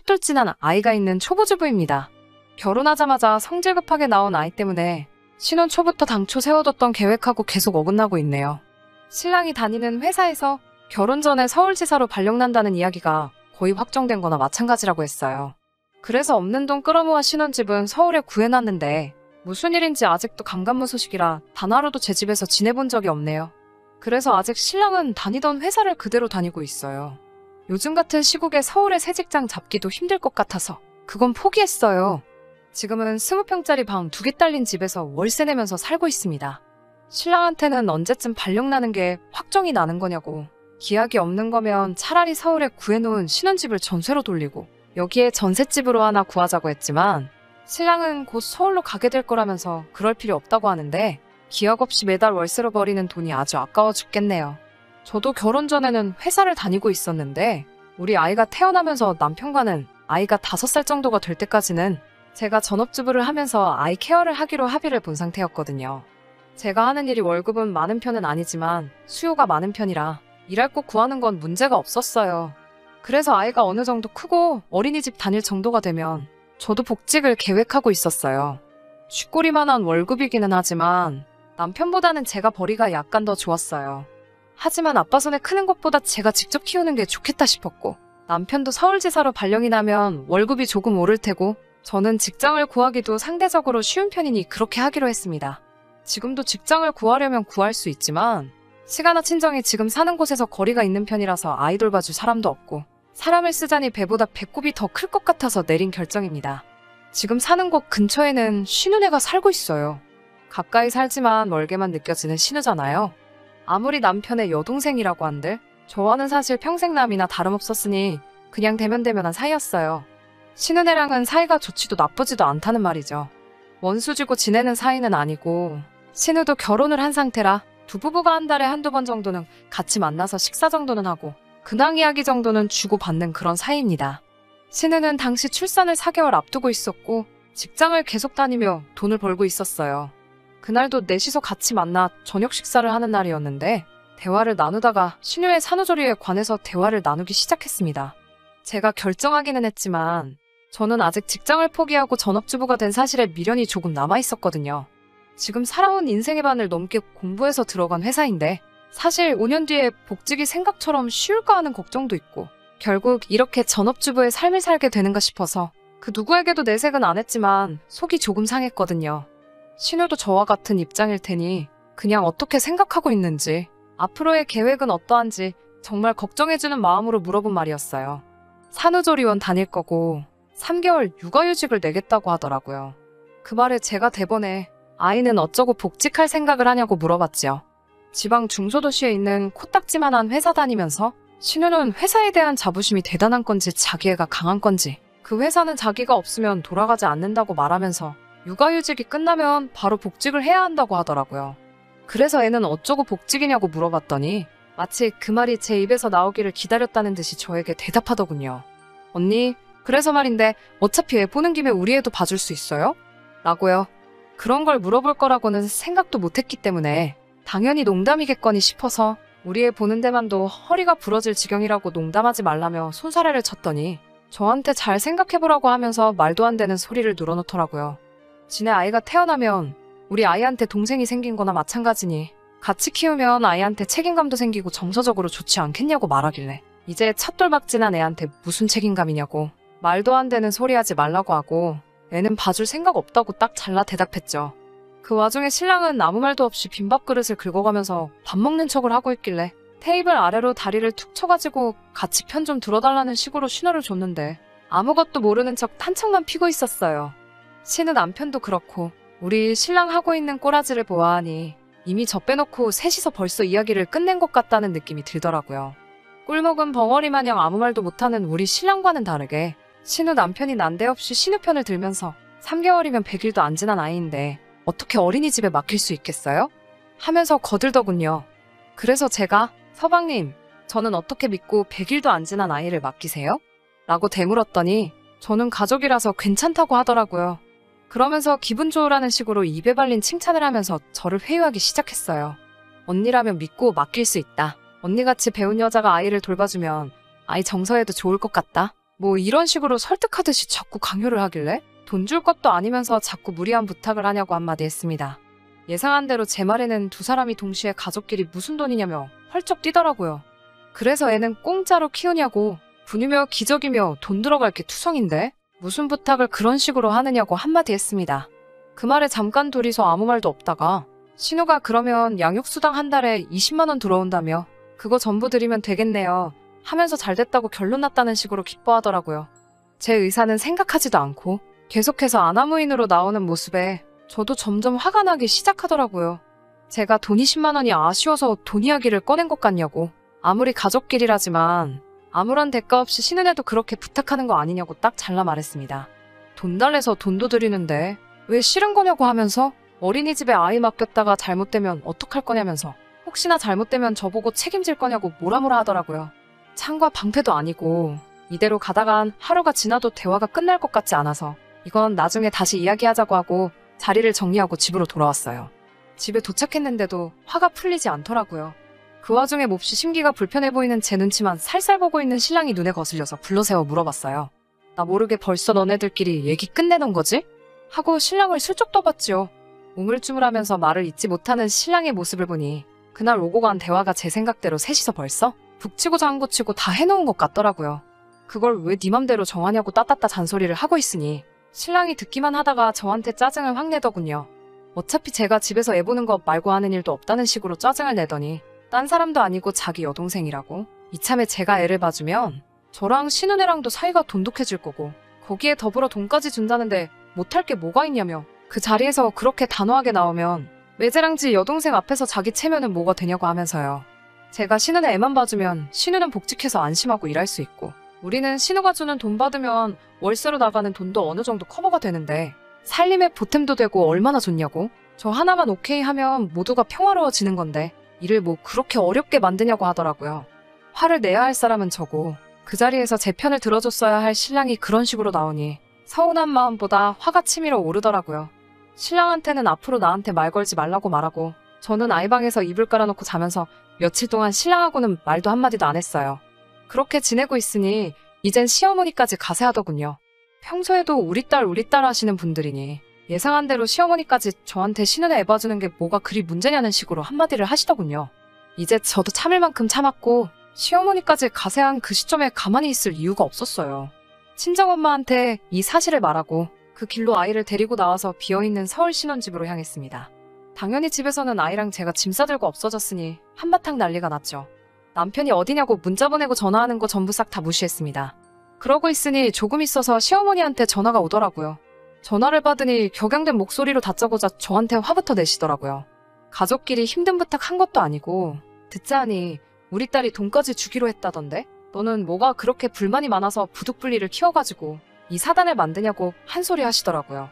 첫 돌진한 아이가 있는 초보주부입니다. 결혼하자마자 성질 급하게 나온 아이 때문에 신혼 초부터 당초 세워뒀던 계획하고 계속 어긋나고 있네요. 신랑이 다니는 회사에서 결혼 전에 서울지사로 발령난다는 이야기가 거의 확정된 거나 마찬가지라고 했어요. 그래서 없는 돈 끌어모아 신혼집은 서울에 구해놨는데 무슨 일인지 아직도 감감무 소식이라 단 하루도 제 집에서 지내본 적이 없네요. 그래서 아직 신랑은 다니던 회사를 그대로 다니고 있어요. 요즘 같은 시국에 서울에 새 직장 잡기도 힘들 것 같아서 그건 포기했어요. 지금은 20평짜리 방 2개 딸린 집에서 월세 내면서 살고 있습니다. 신랑한테는 언제쯤 발령나는 게 확정이 나는 거냐고, 기약이 없는 거면 차라리 서울에 구해놓은 신혼집을 전세로 돌리고 여기에 전셋집으로 하나 구하자고 했지만 신랑은 곧 서울로 가게 될 거라면서 그럴 필요 없다고 하는데 기약 없이 매달 월세로 버리는 돈이 아주 아까워 죽겠네요. 저도 결혼 전에는 회사를 다니고 있었는데 우리 아이가 태어나면서 남편과는 아이가 5살 정도가 될 때까지는 제가 전업주부를 하면서 아이 케어를 하기로 합의를 본 상태였거든요. 제가 하는 일이 월급은 많은 편은 아니지만 수요가 많은 편이라 일할 곳 구하는 건 문제가 없었어요. 그래서 아이가 어느 정도 크고 어린이집 다닐 정도가 되면 저도 복직을 계획하고 있었어요. 쥐꼬리만한 월급이기는 하지만 남편보다는 제가 벌이가 약간 더 좋았어요. 하지만 아빠 손에 크는 것보다 제가 직접 키우는 게 좋겠다 싶었고 남편도 서울지사로 발령이 나면 월급이 조금 오를 테고 저는 직장을 구하기도 상대적으로 쉬운 편이니 그렇게 하기로 했습니다. 지금도 직장을 구하려면 구할 수 있지만 시가나 친정이 지금 사는 곳에서 거리가 있는 편이라서 아이 돌봐줄 사람도 없고 사람을 쓰자니 배보다 배꼽이 더 클 것 같아서 내린 결정입니다. 지금 사는 곳 근처에는 신우네가 살고 있어요. 가까이 살지만 멀게만 느껴지는 신우잖아요. 아무리 남편의 여동생이라고 한들 저와는 사실 평생남이나 다름없었으니 그냥 대면대면한 사이였어요. 신우네랑은 사이가 좋지도 나쁘지도 않다는 말이죠. 원수지고 지내는 사이는 아니고 신우도 결혼을 한 상태라 두 부부가 한 달에 한두 번 정도는 같이 만나서 식사 정도는 하고 근황 이야기 정도는 주고받는 그런 사이입니다. 신우는 당시 출산을 4개월 앞두고 있었고 직장을 계속 다니며 돈을 벌고 있었어요. 그날도 넷이서 같이 만나 저녁 식사를 하는 날이었는데 대화를 나누다가 신우의 산후조리에 관해서 대화를 나누기 시작했습니다. 제가 결정하기는 했지만 저는 아직 직장을 포기하고 전업주부가 된 사실에 미련이 조금 남아있었거든요. 지금 살아온 인생의 반을 넘게 공부해서 들어간 회사인데 사실 5년 뒤에 복직이 생각처럼 쉬울까 하는 걱정도 있고 결국 이렇게 전업주부의 삶을 살게 되는가 싶어서 그 누구에게도 내색은 안 했지만 속이 조금 상했거든요. 신우도 저와 같은 입장일 테니 그냥 어떻게 생각하고 있는지 앞으로의 계획은 어떠한지 정말 걱정해주는 마음으로 물어본 말이었어요. 산후조리원 다닐 거고 3개월 육아휴직을 내겠다고 하더라고요. 그 말에 제가 대번에 아이는 어쩌고 복직할 생각을 하냐고 물어봤지요. 지방 중소도시에 있는 코딱지만한 회사 다니면서 신우는 회사에 대한 자부심이 대단한 건지 자기애가 강한 건지 그 회사는 자기가 없으면 돌아가지 않는다고 말하면서 육아휴직이 끝나면 바로 복직을 해야 한다고 하더라고요. 그래서 애는 어쩌고 복직이냐고 물어봤더니 마치 그 말이 제 입에서 나오기를 기다렸다는 듯이 저에게 대답하더군요. 언니, 그래서 말인데 어차피 애 보는 김에 우리 애도 봐줄 수 있어요? 라고요. 그런 걸 물어볼 거라고는 생각도 못했기 때문에 당연히 농담이겠거니 싶어서 우리 애 보는 데만도 허리가 부러질 지경이라고 농담하지 말라며 손사래를 쳤더니 저한테 잘 생각해보라고 하면서 말도 안 되는 소리를 늘어놓더라고요. 지네 아이가 태어나면 우리 아이한테 동생이 생긴 거나 마찬가지니 같이 키우면 아이한테 책임감도 생기고 정서적으로 좋지 않겠냐고 말하길래 이제 첫돌박진한 애한테 무슨 책임감이냐고 말도 안 되는 소리 하지 말라고 하고 애는 봐줄 생각 없다고 딱 잘라 대답했죠. 그 와중에 신랑은 아무 말도 없이 빈밥그릇을 긁어가면서 밥 먹는 척을 하고 있길래 테이블 아래로 다리를 툭 쳐가지고 같이 편 좀 들어달라는 식으로 신호를 줬는데 아무것도 모르는 척 탄척만 피고 있었어요. 신우 남편도 그렇고 우리 신랑 하고 있는 꼬라지를 보아하니 이미 저 빼놓고 셋이서 벌써 이야기를 끝낸 것 같다는 느낌이 들더라고요. 꿀먹은 벙어리 마냥 아무 말도 못하는 우리 신랑과는 다르게 신우 남편이 난데없이 신우 편을 들면서 3개월이면 100일도 안 지난 아이인데 어떻게 어린이집에 맡길 수 있겠어요? 하면서 거들더군요. 그래서 제가 서방님, 저는 어떻게 믿고 100일도 안 지난 아이를 맡기세요? 라고 되물었더니 저는 가족이라서 괜찮다고 하더라고요. 그러면서 기분 좋으라는 식으로 입에 발린 칭찬을 하면서 저를 회유하기 시작했어요. 언니라면 믿고 맡길 수 있다. 언니같이 배운 여자가 아이를 돌봐주면 아이 정서에도 좋을 것 같다. 뭐 이런 식으로 설득하듯이 자꾸 강요를 하길래 돈 줄 것도 아니면서 자꾸 무리한 부탁을 하냐고 한마디 했습니다. 예상한 대로 제 말에는 두 사람이 동시에 가족끼리 무슨 돈이냐며 펄쩍 뛰더라고요. 그래서 애는 공짜로 키우냐고, 분유며 기저귀며 돈 들어갈 게 투성인데 무슨 부탁을 그런 식으로 하느냐고 한마디 했습니다. 그 말에 잠깐 둘이서 아무 말도 없다가 신우가 그러면 양육수당 한 달에 20만 원 들어온다며 그거 전부 드리면 되겠네요 하면서 잘됐다고 결론 났다는 식으로 기뻐하더라고요. 제 의사는 생각하지도 않고 계속해서 아나무인으로 나오는 모습에 저도 점점 화가 나기 시작하더라고요. 제가 돈 20만 원이 아쉬워서 돈 이야기를 꺼낸 것 같냐고. 아무리 가족끼리라지만 아무런 대가 없이 신은혜도 그렇게 부탁하는 거 아니냐고 딱 잘라 말했습니다. 돈 달래서 돈도 드리는데 왜 싫은 거냐고 하면서 어린이집에 아이 맡겼다가 잘못되면 어떡할 거냐면서 혹시나 잘못되면 저보고 책임질 거냐고 뭐라뭐라 하더라고요. 창과 방패도 아니고 이대로 가다간 하루가 지나도 대화가 끝날 것 같지 않아서 이건 나중에 다시 이야기하자고 하고 자리를 정리하고 집으로 돌아왔어요. 집에 도착했는데도 화가 풀리지 않더라고요. 그 와중에 몹시 심기가 불편해 보이는 제 눈치만 살살 보고 있는 신랑이 눈에 거슬려서 불러세워 물어봤어요. 나 모르게 벌써 너네들끼리 얘기 끝내는 거지? 하고 신랑을 슬쩍 떠봤지요. 우물쭈물하면서 말을 잇지 못하는 신랑의 모습을 보니 그날 오고 간 대화가 제 생각대로 셋이서 벌써 북치고 장구치고 다 해놓은 것 같더라고요. 그걸 왜 네 맘대로 정하냐고 따따따 잔소리를 하고 있으니 신랑이 듣기만 하다가 저한테 짜증을 확 내더군요. 어차피 제가 집에서 애 보는 것 말고 하는 일도 없다는 식으로 짜증을 내더니 딴 사람도 아니고 자기 여동생이라고. 이참에 제가 애를 봐주면 저랑 신은혜랑도 사이가 돈독해질 거고 거기에 더불어 돈까지 준다는데 못할 게 뭐가 있냐며 그 자리에서 그렇게 단호하게 나오면 매제랑지 여동생 앞에서 자기 체면은 뭐가 되냐고 하면서요. 제가 신은혜 애만 봐주면 신우는 복직해서 안심하고 일할 수 있고 우리는 신우가 주는 돈 받으면 월세로 나가는 돈도 어느 정도 커버가 되는데 살림에 보탬도 되고 얼마나 좋냐고. 저 하나만 오케이 하면 모두가 평화로워지는 건데 일을 뭐 그렇게 어렵게 만드냐고 하더라고요. 화를 내야 할 사람은 저고 그 자리에서 제 편을 들어줬어야 할 신랑이 그런 식으로 나오니 서운한 마음보다 화가 치밀어 오르더라고요. 신랑한테는 앞으로 나한테 말 걸지 말라고 말하고 저는 아이방에서 이불 깔아놓고 자면서 며칠 동안 신랑하고는 말도 한마디도 안 했어요. 그렇게 지내고 있으니 이젠 시어머니까지 가세하더군요. 평소에도 우리 딸 하시는 분들이니 예상한 대로 시어머니까지 저한테 신은혜 애 봐주는 게 뭐가 그리 문제냐는 식으로 한마디를 하시더군요. 이제 저도 참을 만큼 참았고 시어머니까지 가세한 그 시점에 가만히 있을 이유가 없었어요. 친정엄마한테 이 사실을 말하고 그 길로 아이를 데리고 나와서 비어있는 서울 신혼집으로 향했습니다. 당연히 집에서는 아이랑 제가 짐 싸들고 없어졌으니 한바탕 난리가 났죠. 남편이 어디냐고 문자 보내고 전화하는 거 전부 싹 다 무시했습니다. 그러고 있으니 조금 있어서 시어머니한테 전화가 오더라고요. 전화를 받으니 격양된 목소리로 다짜고짜 저한테 화부터 내시더라고요. 가족끼리 힘든 부탁 한 것도 아니고 듣자하니 우리 딸이 돈까지 주기로 했다던데? 너는 뭐가 그렇게 불만이 많아서 부득불리를 키워가지고 이 사단을 만드냐고 한 소리 하시더라고요.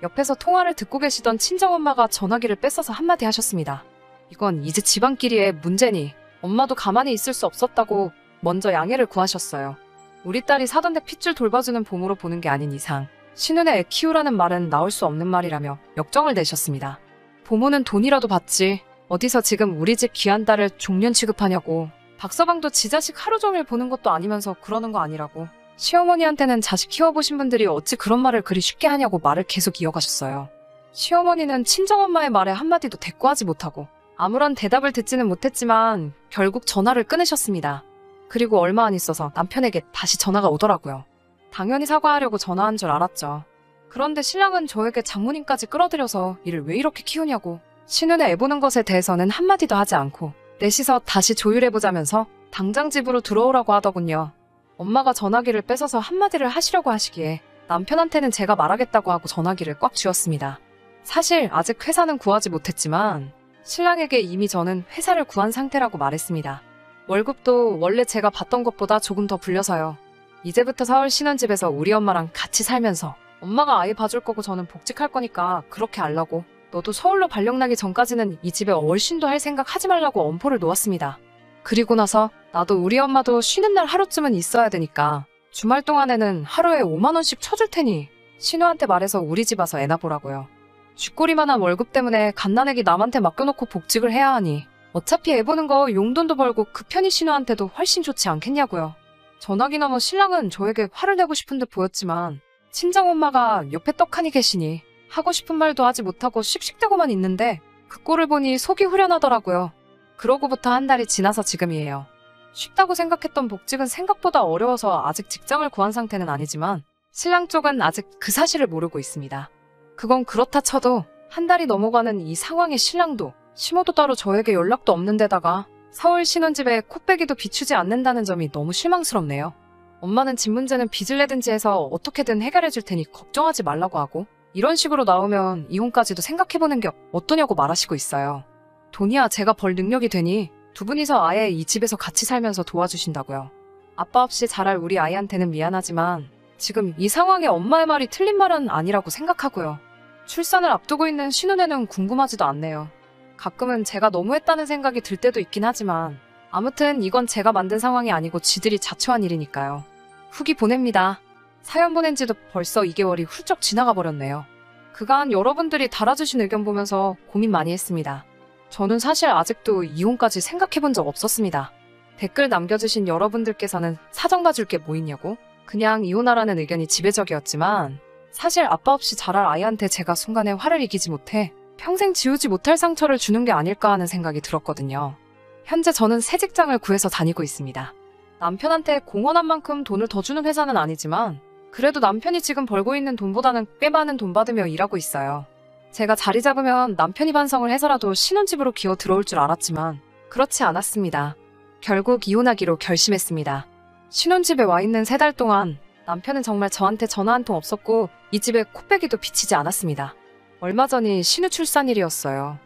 옆에서 통화를 듣고 계시던 친정엄마가 전화기를 뺏어서 한마디 하셨습니다. 이건 이제 집안끼리의 문제니 엄마도 가만히 있을 수 없었다고 먼저 양해를 구하셨어요. 우리 딸이 사돈댁 핏줄 돌봐주는 보물로 보는 게 아닌 이상 신은혜 애 키우라는 말은 나올 수 없는 말이라며 역정을 내셨습니다. 부모는 돈이라도 받지 어디서 지금 우리 집 귀한 딸을 종년 취급하냐고. 박서방도 지 자식 하루 종일 보는 것도 아니면서 그러는 거 아니라고. 시어머니한테는 자식 키워보신 분들이 어찌 그런 말을 그리 쉽게 하냐고 말을 계속 이어가셨어요. 시어머니는 친정엄마의 말에 한마디도 대꾸하지 못하고 아무런 대답을 듣지는 못했지만 결국 전화를 끊으셨습니다. 그리고 얼마 안 있어서 남편에게 다시 전화가 오더라고요. 당연히 사과하려고 전화한 줄 알았죠. 그런데 신랑은 저에게 장모님까지 끌어들여서 일을 왜 이렇게 키우냐고. 신은혜 애 보는 것에 대해서는 한마디도 하지 않고 넷이서 다시 조율해보자면서 당장 집으로 들어오라고 하더군요. 엄마가 전화기를 뺏어서 한마디를 하시려고 하시기에 남편한테는 제가 말하겠다고 하고 전화기를 꽉 쥐었습니다. 사실 아직 회사는 구하지 못했지만 신랑에게 이미 저는 회사를 구한 상태라고 말했습니다. 월급도 원래 제가 받던 것보다 조금 더 불려서요. 이제부터 서울 신혼집에서 우리 엄마랑 같이 살면서 엄마가 아이 봐줄 거고 저는 복직할 거니까 그렇게 알라고. 너도 서울로 발령 나기 전까지는 이 집에 얼씬도 할 생각 하지 말라고 엄포를 놓았습니다. 그리고 나서 나도 우리 엄마도 쉬는 날 하루쯤은 있어야 되니까 주말 동안에는 하루에 5만 원씩 쳐줄 테니 신우한테 말해서 우리 집 와서 애나 보라고요. 쥐꼬리만한 월급 때문에 갓난애기 남한테 맡겨놓고 복직을 해야 하니 어차피 애 보는 거 용돈도 벌고 그 편이 신우한테도 훨씬 좋지 않겠냐고요. 전화기 너머 신랑은 저에게 화를 내고 싶은 듯 보였지만 친정엄마가 옆에 떡하니 계시니 하고 싶은 말도 하지 못하고 씩씩대고만 있는데 그 꼴을 보니 속이 후련하더라고요. 그러고부터 한 달이 지나서 지금이에요. 쉽다고 생각했던 복직은 생각보다 어려워서 아직 직장을 구한 상태는 아니지만 신랑 쪽은 아직 그 사실을 모르고 있습니다. 그건 그렇다 쳐도 한 달이 넘어가는 이 상황에 신랑도 심호도 따로 저에게 연락도 없는 데다가 서울 신혼집에 코빼기도 비추지 않는다는 점이 너무 실망스럽네요. 엄마는 집 문제는 빚을 내든지 해서 어떻게든 해결해 줄 테니 걱정하지 말라고 하고 이런 식으로 나오면 이혼까지도 생각해보는 게 어떠냐고 말하시고 있어요. 돈이야 제가 벌 능력이 되니 두 분이서 아예 이 집에서 같이 살면서 도와주신다고요. 아빠 없이 자랄 우리 아이한테는 미안하지만 지금 이 상황에 엄마의 말이 틀린 말은 아니라고 생각하고요. 출산을 앞두고 있는 신혼에는 궁금하지도 않네요. 가끔은 제가 너무했다는 생각이 들 때도 있긴 하지만 아무튼 이건 제가 만든 상황이 아니고 지들이 자초한 일이니까요. 후기 보냅니다. 사연 보낸 지도 벌써 2개월이 훌쩍 지나가 버렸네요. 그간 여러분들이 달아주신 의견 보면서 고민 많이 했습니다. 저는 사실 아직도 이혼까지 생각해본 적 없었습니다. 댓글 남겨주신 여러분들께서는 사정 봐줄 게 뭐 있냐고 그냥 이혼하라는 의견이 지배적이었지만 사실 아빠 없이 자랄 아이한테 제가 순간에 화를 이기지 못해 평생 지우지 못할 상처를 주는 게 아닐까 하는 생각이 들었거든요. 현재 저는 새 직장을 구해서 다니고 있습니다. 남편한테 공헌한 만큼 돈을 더 주는 회사는 아니지만 그래도 남편이 지금 벌고 있는 돈보다는 꽤 많은 돈 받으며 일하고 있어요. 제가 자리 잡으면 남편이 반성을 해서라도 신혼집으로 기어 들어올 줄 알았지만 그렇지 않았습니다. 결국 이혼하기로 결심했습니다. 신혼집에 와 있는 3달 동안 남편은 정말 저한테 전화 한 통 없었고 이 집에 코빼기도 비치지 않았습니다. 얼마 전이 신우 출산일이었어요.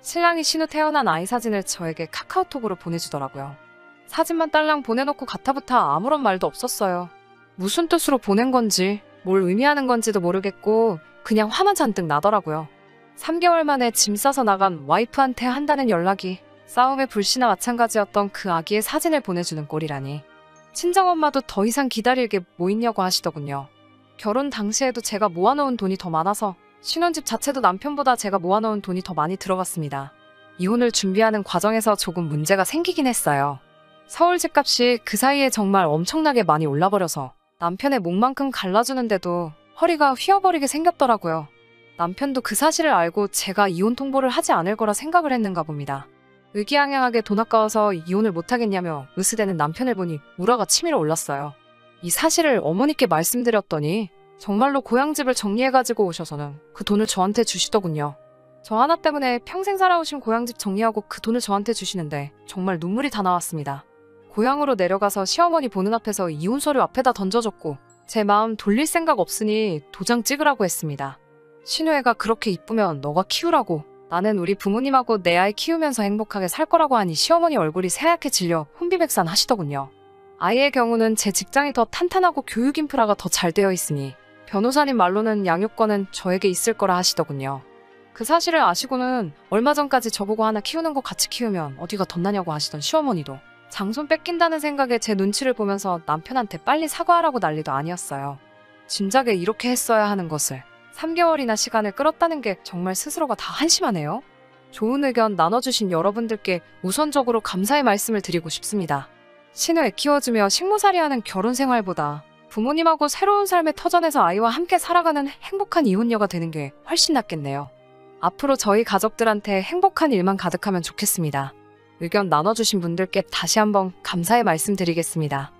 신랑이 신우 태어난 아이 사진을 저에게 카카오톡으로 보내주더라고요. 사진만 딸랑 보내놓고 가타부타 아무런 말도 없었어요. 무슨 뜻으로 보낸 건지 뭘 의미하는 건지도 모르겠고 그냥 화만 잔뜩 나더라고요. 3개월 만에 짐 싸서 나간 와이프한테 한다는 연락이 싸움의 불씨나 마찬가지였던 그 아기의 사진을 보내주는 꼴이라니. 친정엄마도 더 이상 기다릴 게 뭐 있냐고 하시더군요. 결혼 당시에도 제가 모아놓은 돈이 더 많아서 신혼집 자체도 남편보다 제가 모아놓은 돈이 더 많이 들어갔습니다. 이혼을 준비하는 과정에서 조금 문제가 생기긴 했어요. 서울 집값이 그 사이에 정말 엄청나게 많이 올라버려서 남편의 목만큼 갈라주는데도 허리가 휘어버리게 생겼더라고요. 남편도 그 사실을 알고 제가 이혼 통보를 하지 않을 거라 생각을 했는가 봅니다. 의기양양하게 돈 아까워서 이혼을 못하겠냐며 으스대는 남편을 보니 우라가 치밀어 올랐어요. 이 사실을 어머니께 말씀드렸더니 정말로 고향집을 정리해가지고 오셔서는 그 돈을 저한테 주시더군요. 저 하나 때문에 평생 살아오신 고향집 정리하고 그 돈을 저한테 주시는데 정말 눈물이 다 나왔습니다. 고향으로 내려가서 시어머니 보는 앞에서 이혼 서류 앞에다 던져줬고 제 마음 돌릴 생각 없으니 도장 찍으라고 했습니다. 신우애가 그렇게 이쁘면 너가 키우라고 나는 우리 부모님하고 내 아이 키우면서 행복하게 살 거라고 하니 시어머니 얼굴이 새하얗게 질려 혼비백산 하시더군요. 아이의 경우는 제 직장이 더 탄탄하고 교육 인프라가 더 잘 되어 있으니 변호사님 말로는 양육권은 저에게 있을 거라 하시더군요. 그 사실을 아시고는 얼마 전까지 저보고 하나 키우는 거 같이 키우면 어디가 덧나냐고 하시던 시어머니도 장손 뺏긴다는 생각에 제 눈치를 보면서 남편한테 빨리 사과하라고 난리도 아니었어요. 진작에 이렇게 했어야 하는 것을 3개월이나 시간을 끌었다는 게 정말 스스로가 다 한심하네요. 좋은 의견 나눠주신 여러분들께 우선적으로 감사의 말씀을 드리고 싶습니다. 신우 애 키워주며 식모살이하는 결혼 생활보다 부모님하고 새로운 삶의 터전에서 아이와 함께 살아가는 행복한 이혼녀가 되는 게 훨씬 낫겠네요. 앞으로 저희 가족들한테 행복한 일만 가득하면 좋겠습니다. 의견 나눠주신 분들께 다시 한번 감사의 말씀 드리겠습니다.